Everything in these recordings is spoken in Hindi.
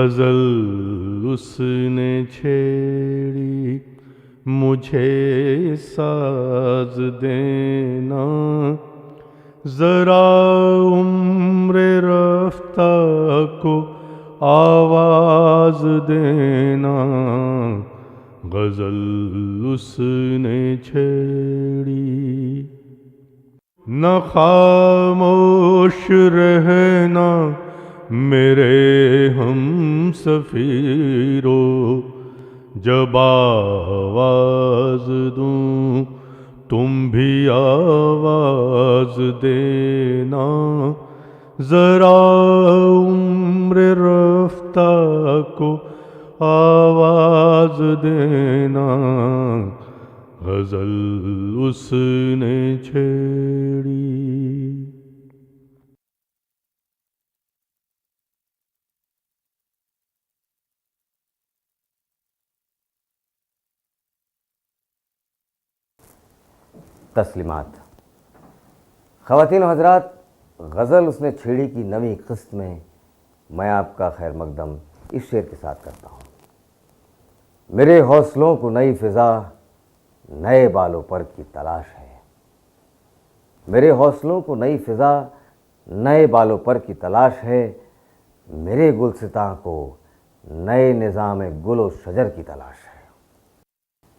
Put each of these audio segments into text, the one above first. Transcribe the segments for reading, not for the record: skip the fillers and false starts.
गजल उसने छेड़ी, मुझे साज देना, जरा उम्र रफ्ता को आवाज देना। गजल उसने छेड़ी, न खामोश रहना मेरे हम सफीरो, जब आवाज दूं तुम भी आवाज देना। जरा उम्र रफ्ता को आवाज देना, गजल उसने छेड़ी। तस्लीमात। ख़वातीन हज़रात, गज़ल उसने छेड़ी की नवी किस्त में मैं आपका खैर मकदम इस शेर के साथ करता हूँ। मेरे हौसलों को नई फ़िज़ा नए बालों पर की तलाश है। मेरे हौसलों को नई फ़िज़ा नए बालों पर की तलाश है। मेरे गुलसितां को नए निज़ाम गुल व शजर की तलाश है।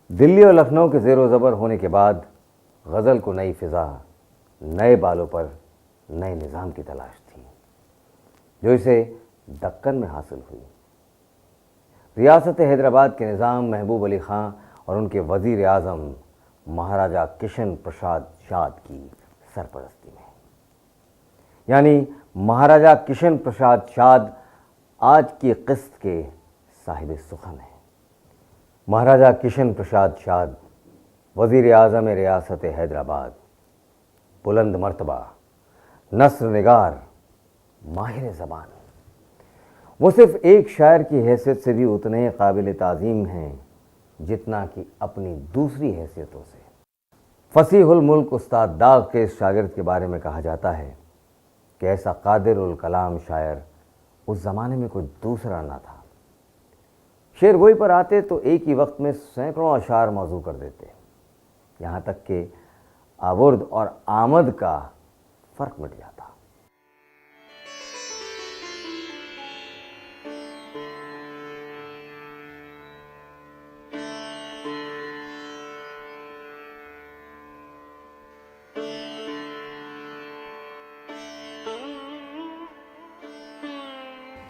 दिल्ली और लखनऊ के ज़ेर व ज़बर होने के बाद गज़ल को नई फ़िज़ा नए बालों पर नए निज़ाम की तलाश थी, जो इसे दक्कन में हासिल हुई। रियासत हैदराबाद के निज़ाम महबूब अली ख़ां और उनके वज़ीर आज़म महाराजा किशन प्रसाद शाद की सरपरस्ती में, यानी महाराजा किशन प्रसाद शाद आज की किस्त के साहिब सुखन हैं। महाराजा किशन प्रसाद शाद वज़ीर आज़म रियासत हैदराबाद, बुलंद मर्तबा, नस्र निगार, माहिर ज़बान। वो सिर्फ़ एक शायर की हैसियत से भी उतने काबिल ताज़ीम हैं जितना कि अपनी दूसरी हैसियतों से। फ़सीहुल मुल्क उस्ताद दाग़ के इस शागिर्द के बारे में कहा जाता है कि ऐसा कादिरुल कलाम शायर उस ज़माने में कोई दूसरा ना था। शेर गोई पर आते तो एक ही वक्त में सैकड़ों अशार मौजू कर देते, यहाँ तक कि आवर्द और आमद का फ़र्क मिट जाता।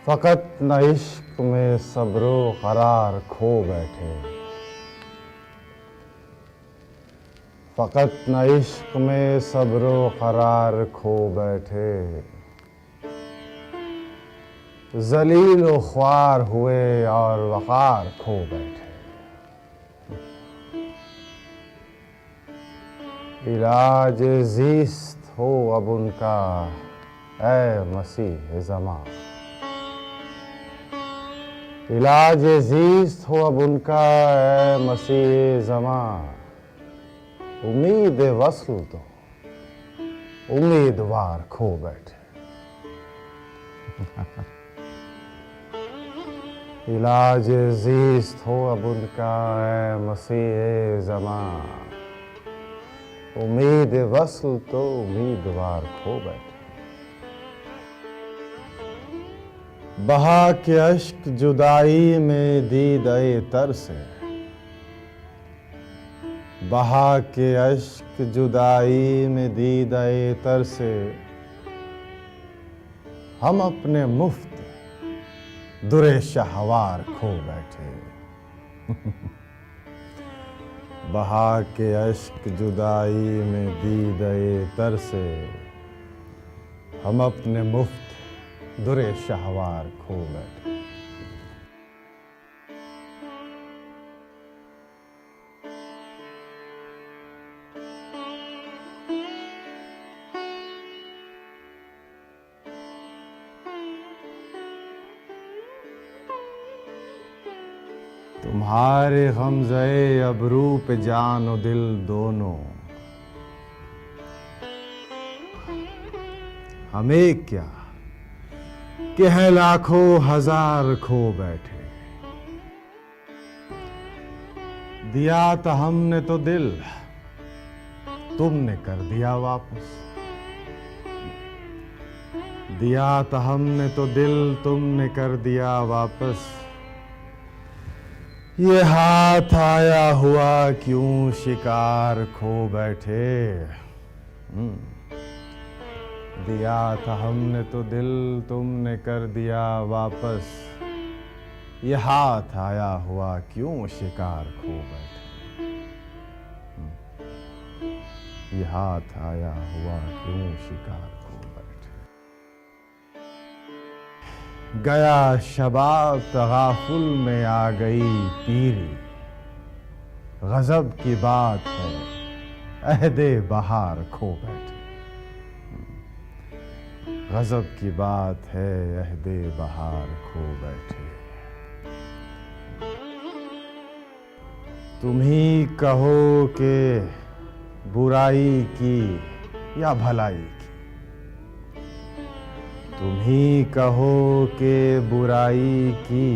फ़कत न इश्क में सब्रो करार खो बैठे, फ़कत न इश्क में सब्रो करार खो बैठे। ज़लील व ख्वार हुए और वक़ार खो बैठे। इलाज ज़ीस्त हो अब उनका ऐ मसीह ज़मां, इलाज ज़ीस्त हो अब उनका ऐ मसीह ज़मां। उम्मीद वस्ल तो उम्मीदवार खो बैठे। इलाज ज़ीस्त हो अब उनका ऐ मसीह ज़मां। उम्मीद वस्ल तो उम्मीदवार खो बैठे। बहा के अश्क जुदाई में दीद-ए तर से, बहा के अश्क जुदाई में दीद-ए तर से। हम अपने मुफ्त दुरे शहवार खो बैठे। बहा के अश्क जुदाई में दीद-ए तर से। हम अपने मुफ्त दुरे शहवार खो बैठे। तुम्हारे ग़मज़े अबरू पे जान और दिल दोनों, हमें क्या कि हैं लाखों हजार खो बैठे। दिया तो हमने तो दिल, तुमने कर दिया वापस। दिया तो हमने तो दिल, तुमने कर दिया वापस। ये हाथ आया हुआ क्यों शिकार खो बैठे। दिया था हमने तो दिल, तुमने कर दिया वापस। ये हाथ आया हुआ क्यों शिकार खो बैठे। ये हाथ आया हुआ क्यों शिकार खो बैठे। गया शबाब तगाफुल में आ गई पीरी। गजब की बात है अहदे बहार खो बैठे। गजब की बात है अहदे बहार खो बैठे। तुम ही कहो कि बुराई की या भलाई की। तुम ही कहो कि बुराई की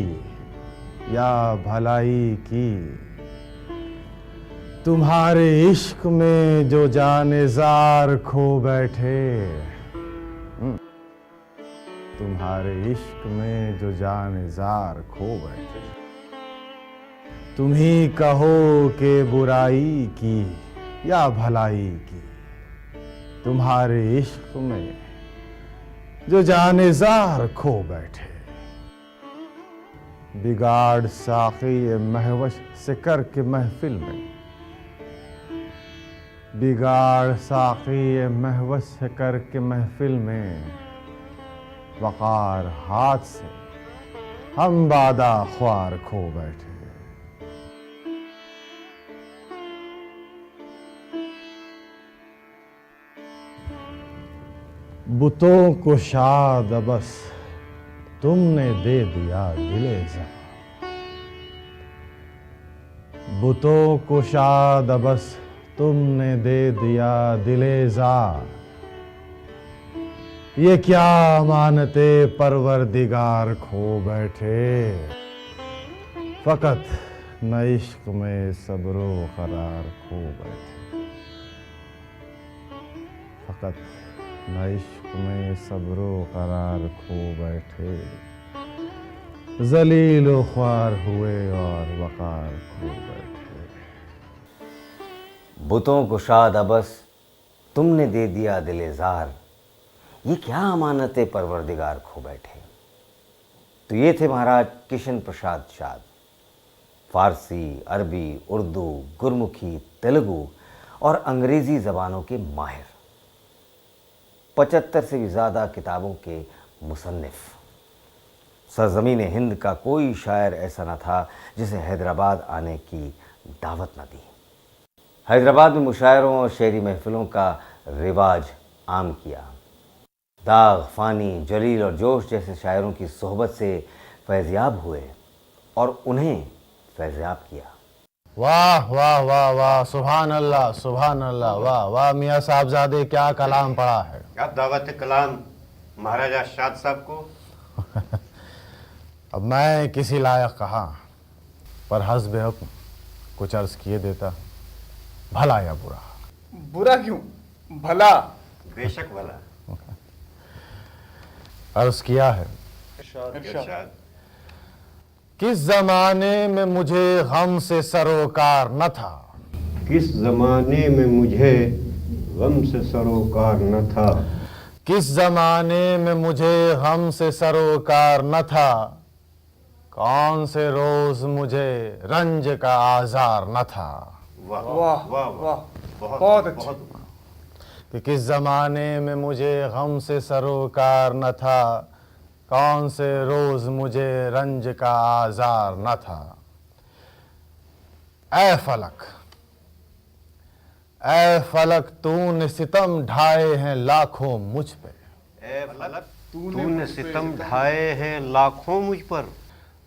या भलाई की। तुम्हारे इश्क में जो जानेजार खो बैठे। तुम्हारे इश्क में जो जानेजार खो बैठे। तुम ही कहो कि बुराई की या भलाई की। तुम्हारे इश्क में जो जानेजार खो बैठे। बिगाड़ साक़ी महवश से करके महफिल में। बिगाड़ साक़ी महवश से करके महफिल में। वक़ार हाथ से हम बादा ख्वार खो बैठे। बुतों को शाद बस तुमने दे दिया दिले ज़ार। बुतों को शाद बस तुमने दे दिया दिले ज़ार। ये क्या अमानते परवरदिगार खो बैठे। फ़कत न इश्क में सब्रो करार खो बैठे। फ़कत न इश्क में सब्रो करार खो बैठे। ज़लील ख्वार हुए और वक़ार खो बैठे। बुतों को शाद अबस तुमने दे दिया दिले ज़ार। ये क्या अमानते परवरदिगार खो बैठे। तो ये थे महाराज किशन प्रसाद शाद। फारसी, अरबी, उर्दू, गुरमुखी, तेलुगु और अंग्रेज़ी ज़बानों के माहिर। 75 से भी ज़्यादा किताबों के मुसन्निफ़। सरज़मीन हिंद का कोई शायर ऐसा न था जिसे हैदराबाद आने की दावत न दी। हैदराबाद में मुशायरों और शेरी महफ़िलों का रिवाज आम किया। दाग, फ़ानी, जलील और जोश जैसे शायरों की सोहबत से फैज़याब हुए और उन्हें फैज़याब किया। वाह वाह वाह वाह, सुभान अल्लाह सुभान अल्लाह। वाह वाह मियाँ साहबजादे, क्या कलाम पढ़ा है। क्या दावत कलाम महाराजा शाद साहब को। अब मैं किसी लायक कहा पर हस्ब हुक्म कुछ अर्ज किए देता। भला या बुरा। बुरा क्यों, भला। बेशक भला। अर्ज किया है। इरशाद। किस जमाने में मुझे गम से सरोकार न था। किस जमाने में मुझे गम से सरोकार न था। किस जमाने में मुझे गम से सरोकार न था। कौन से रोज मुझे रंज का आजार न था। वाह वाह वाह वाह, बहुत अच्छे। कि किस ज़माने में मुझे गम से सरोकार न था। कौन से रोज़ मुझे रंज का आज़ार न था। ऐ फलक तूने सितम ढाए हैं लाखों मुझ पे। ए फलक तूने सितम ढाए हैं लाखों मुझ पर।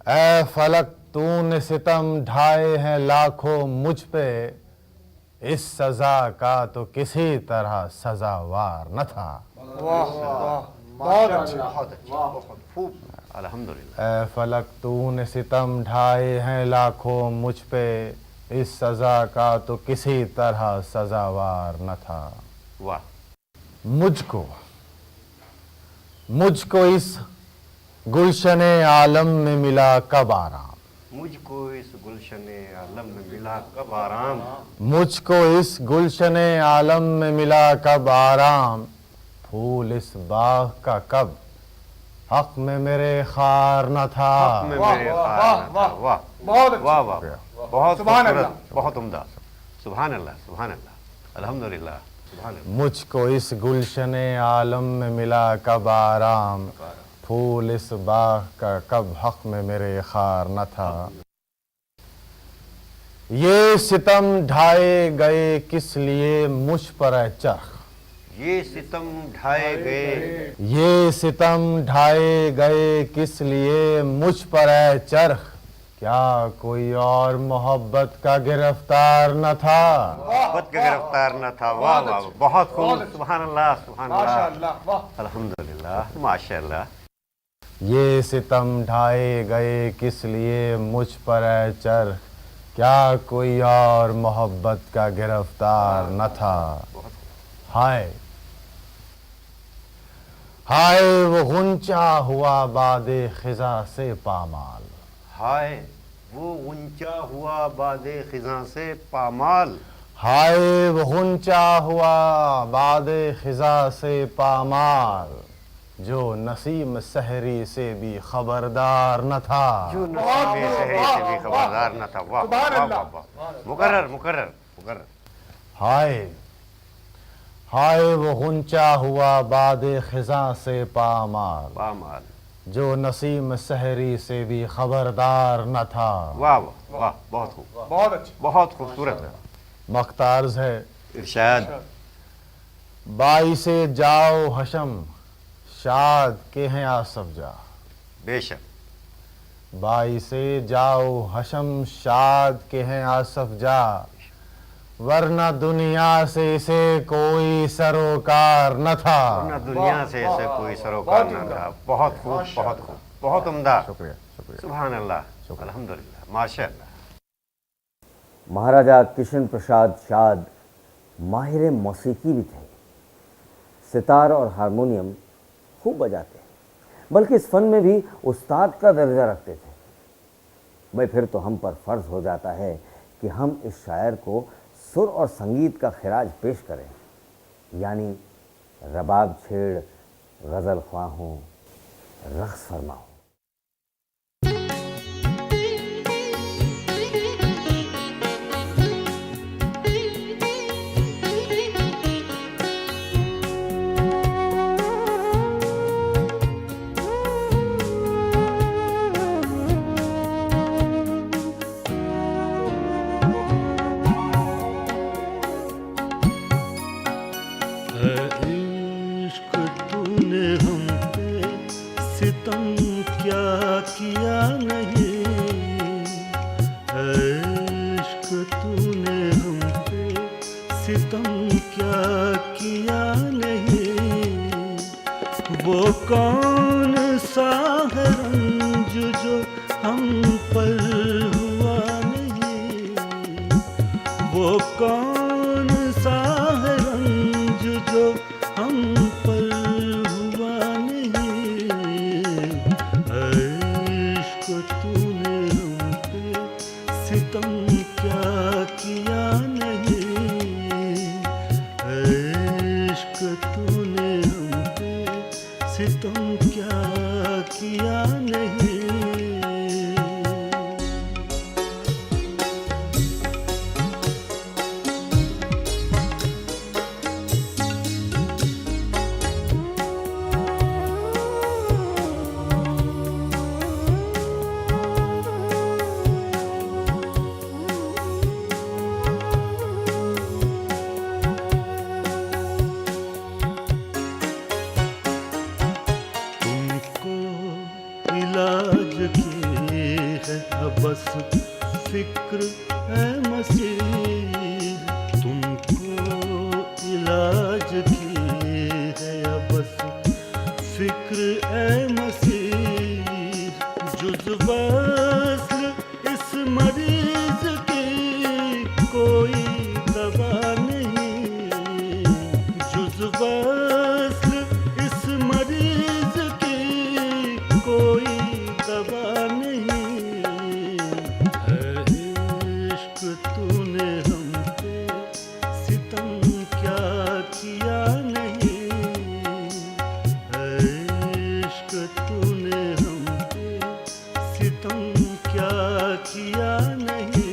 ऐ फलक तूने सितम ढाए हैं लाखों मुझ पे। इस सजा का तो किसी तरह सजावार न था। वाह वाह, बहुत अच्छे। बहुत अच्छा। खूब अल्हम्दुलिल्लाह। ऐ फलक तूने सितम ढाए हैं लाखों मुझ पे, इस सजा का तो किसी तरह सजावार न था। वाह। मुझको इस गुलशने आलम में मिला कब आराम, मुझको इस गुलशने आलम में मिला कब आराम, मुझको इस गुलशने आलम में मिला कब आराम, फूल इस बाग का कब हक में मेरे खार न था। हक में मेरे खार न था। वाह बहुत अच्छा। वाह वाह, बहुत सुभान खूबसूरत, अल्लाह। बहुत उम्दा। सुभान अल्लाह, सुभान अल्लाह, अल्हम्दुलिल्लाह, सुभान अल्लाह। मुझको इस गुलशने आलम में मिला कब आराम, फूल इस बाग का कब हक में मेरे खार न था। ये सितम ढाए गए किस लिए मुझ पर है चरख, ये सितम ढाए गए, ये सितम ढाए गए किस लिए मुझ पर है चरख, क्या कोई और मोहब्बत का गिरफ्तार न था। मोहब्बत का गिरफ्तार न था। वाह वाह, बहुत खूब। सुभान अल्लाह, सुभान अल्लाह, माशाअल्लाह, वाह। अल्हम्दुलिल्लाह, माशाअल्लाह। ये सितम ढाए गए किस लिए मुझ पर है चरख, क्या कोई और मोहब्बत का गिरफ्तार न था। हाय हाय वो गुंचा हुआ बादे खिजा से पामाल, हाय वो ऊंचा हुआ बादे खिजा से पामाल, हाय वो गुंचा हुआ बादे खिजा से पामाल, जो नसीम सहरी से भी खबरदार न था। जो नसीब सहरी से भी खबरदार न था। वाह सुभान वाह अल्लाह। वाह, मुकर्रर मुकर्रर मुकर्रर। हाय हाय वो गुंचा हुआ बादे खिजा से पामाल, पामाल, जो नसीम सहरी से भी खबरदार न था। वाह वाह वाह, बहुत खूब, बहुत अच्छा। बहुत खूबसूरत है। मख्तार्ज है इरशाद। बाइसे जाओ हशम शाद के हैं आसफ जा, बेशक। बाइसे जाओ हशम शाद के हैं आसफ जा, वरना दुनिया से इसे कोई सरोकार न था। वरना दुनिया से ऐसे कोई सरोकार न था। बहुत खूब, बहुत खूब, बहुत उम्दा। शुक्रिया शुक्रिया। सुभान अल्लाह, अल्हम्दुलिल्लाह, माशाअल्लाह। महाराजा किशन प्रसाद शाद माहिर मौसीकी भी थे, सितार और हारमोनियम खूब बजाते, बल्कि इस फन में भी उस्ताद का दर्जा रखते थे। भाई फिर तो हम पर फ़र्ज़ हो जाता है कि हम इस शायर को सुर और संगीत का खिराज पेश करें, यानी रबाब छेड़, गज़ल ख्वाह हों, रक़्स फरमाओ। वो कौन सा है रंज जो हम पर हुआ नहीं, वो कौन सा है रंज जो हम पर हुआ नहीं। इश्क तूने हम पे सितम क्या किया नहीं, इश्क तूने हम पे सितम क्या किया नहीं। इलाज की है बस फिक्र है मसीह, तुमको इलाज की है बस फिक्र है मसीह। वस्ल इस मरीज की कोई दवा नहीं है। इश्क तूने हम पे सितम क्या किया नहीं है। इश्क तूने हम पे सितम क्या किया नहीं।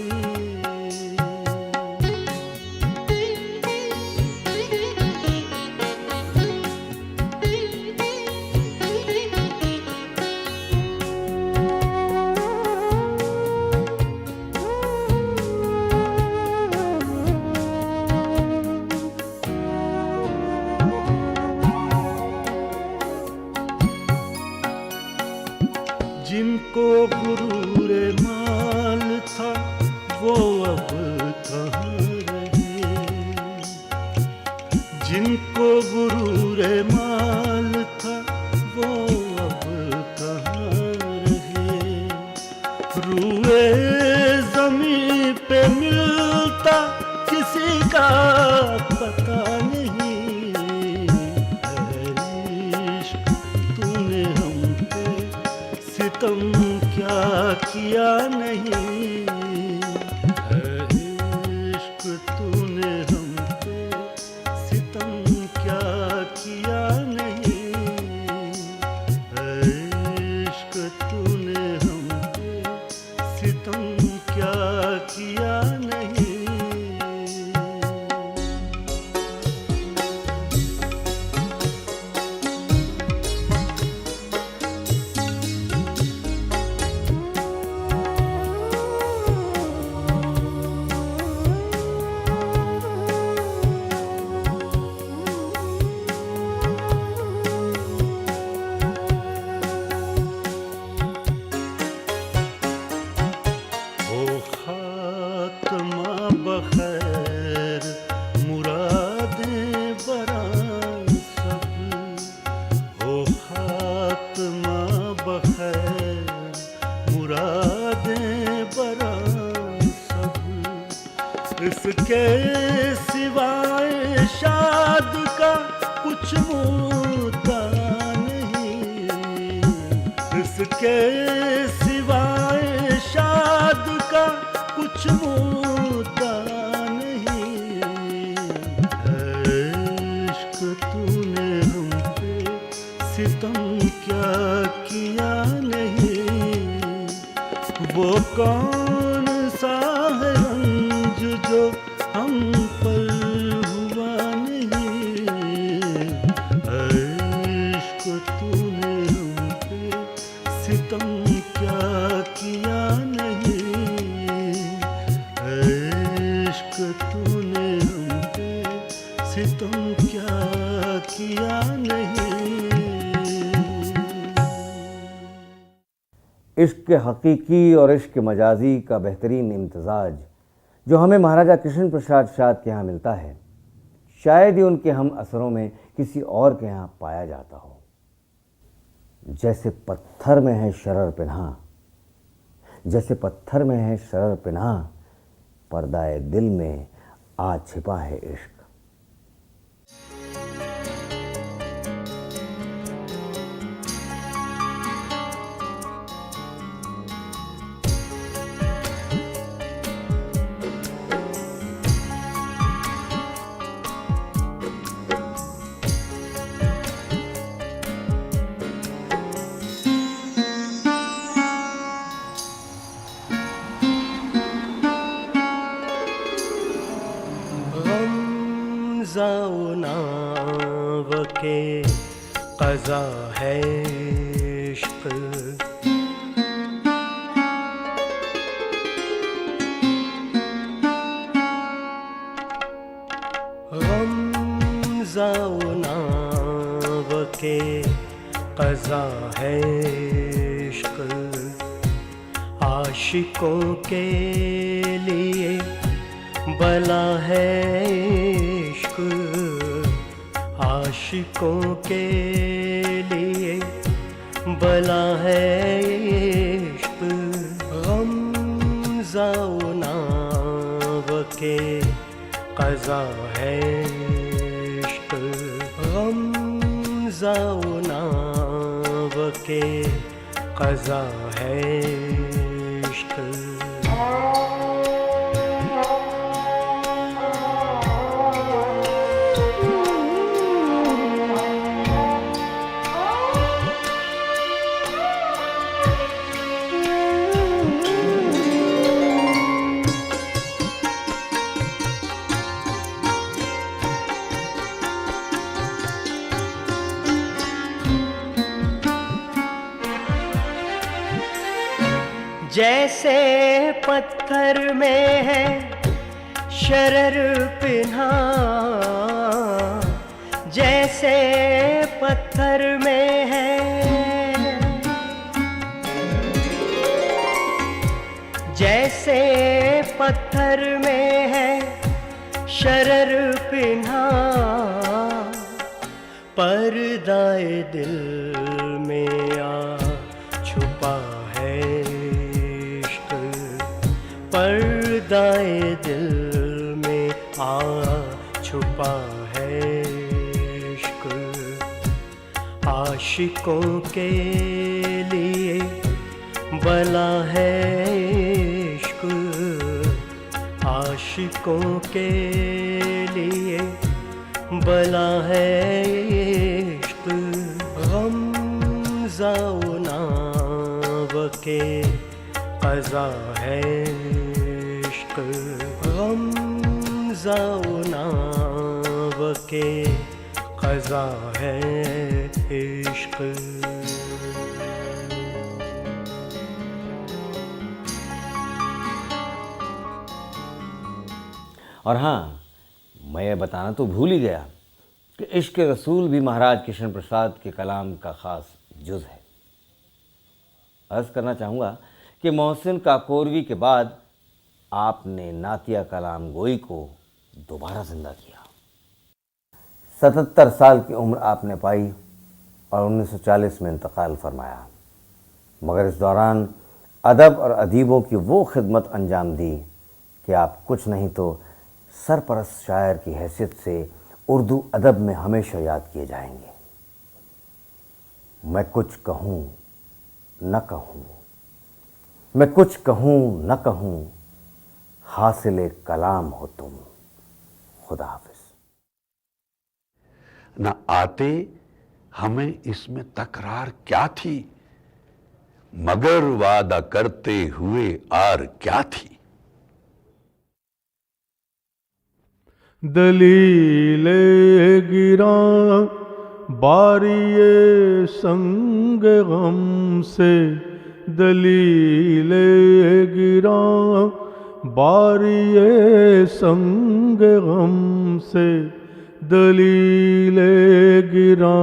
जिनको गुरूर माल था वो अब कहाँ रहे। जिनको गुरूर माल था वो अब कहाँ रहे। रूए ज़मीं पे मिलता किसी का पता नहीं है। इश्क तूने हम पे सितम क्या किया नहीं है। इश्क तूने हम पे सितम क्या किया नहीं है। इश्क तूने हम पे सितम क्या किया नहीं। ओ खात्मा बखैर मुरादें बरा सब। ओ खात्मा बखैर मुरादें बरा सब। इसके सिवाय शाद का कुछ मुद्दा नहीं। इसके सिवाय शाद का कुछ मुद्दा नहीं है। इश्क तूने हम पे सितम क्या किया नहीं। वो कौन सा है रंज जो हम पर हुआ नहीं है। इश्क तूने हम पे सितम क्या किया नहीं है। इश्क तूने हम पे सितम क्या किया नहीं। इश्क हकीकी और इश्क मजाजी का बेहतरीन इम्तजाज जो हमें महाराजा कृष्ण प्रसाद शाद के यहाँ मिलता है, शायद ही उनके हम असरों में किसी और के यहाँ पाया जाता हो। जैसे पत्थर में है शरर पिन्हा, जैसे पत्थर में है शरर पिन्हा, पर्दाए दिल में आ छिपा है इश्क। नाव के क़ज़ा है इश्क। गमज़ा नाव के क़ज़ा है इश्क। आशिकों के लिए बला है इश्क। आशिकों के लिए बला है इश्क। गमज़ा नाव के क़ज़ा है इश्क। जाऊनाव के क़ज़ा है इश्क। जैसे पत्थर में है शरर पिन्हा, जैसे पत्थर में है, जैसे पत्थर में है शरर पिन्हा, पर्दाए दिल में आ छुपा है इश्क। पर्दाए दिल में आ छुपा है इश्क। आशिकों के लिए बला है इश्क। आशिकों के लिए बला है इश्क। गम ज़ाउनाव के क़ज़ा है इश्क। गम ज़ाउनाव के क़ज़ा है इश्क। और हाँ, मैं ये बताना तो भूल ही गया कि इश्क रसूल भी महाराज किशन प्रसाद के कलाम का ख़ास जुज़ है। अर्ज़ करना चाहूँगा कि मोहसिन काकोरवी के बाद आपने नातिया कलाम गोई को दोबारा ज़िंदा किया। 77 साल की उम्र आपने पाई और 1940 में इंतकाल फरमाया, मगर इस दौरान अदब और अदीबों की वो खिदमत अंजाम दी कि आप कुछ नहीं तो सरपरस्त शायर की हैसियत से उर्दू अदब में हमेशा याद किए जाएंगे। मैं कुछ कहूँ न कहूँ, मैं कुछ कहूँ न कहूँ, हासिले कलाम हो तुम। खुदा हाफिज। न आते हमें इसमें तकरार क्या थी, मगर वादा करते हुए आर क्या थी। दलीले गिरा बारिये संग गम से, दलीले गिरा बारिये संग गम से, दलीले गिरा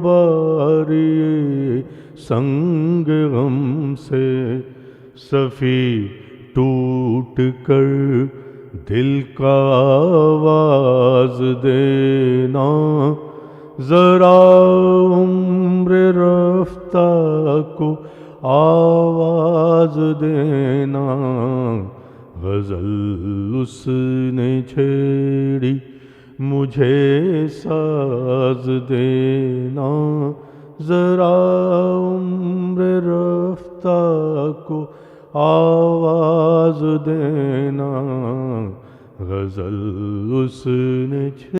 बारिये संग गम से। सफ़ी टूट कर दिल का आवाज देना, जरा उम्र रफ्ता को आवाज देना। गजल उसने छेड़ी मुझे साज देना, जरा उम्र रफ्ता को आवाज देना। गजल उसने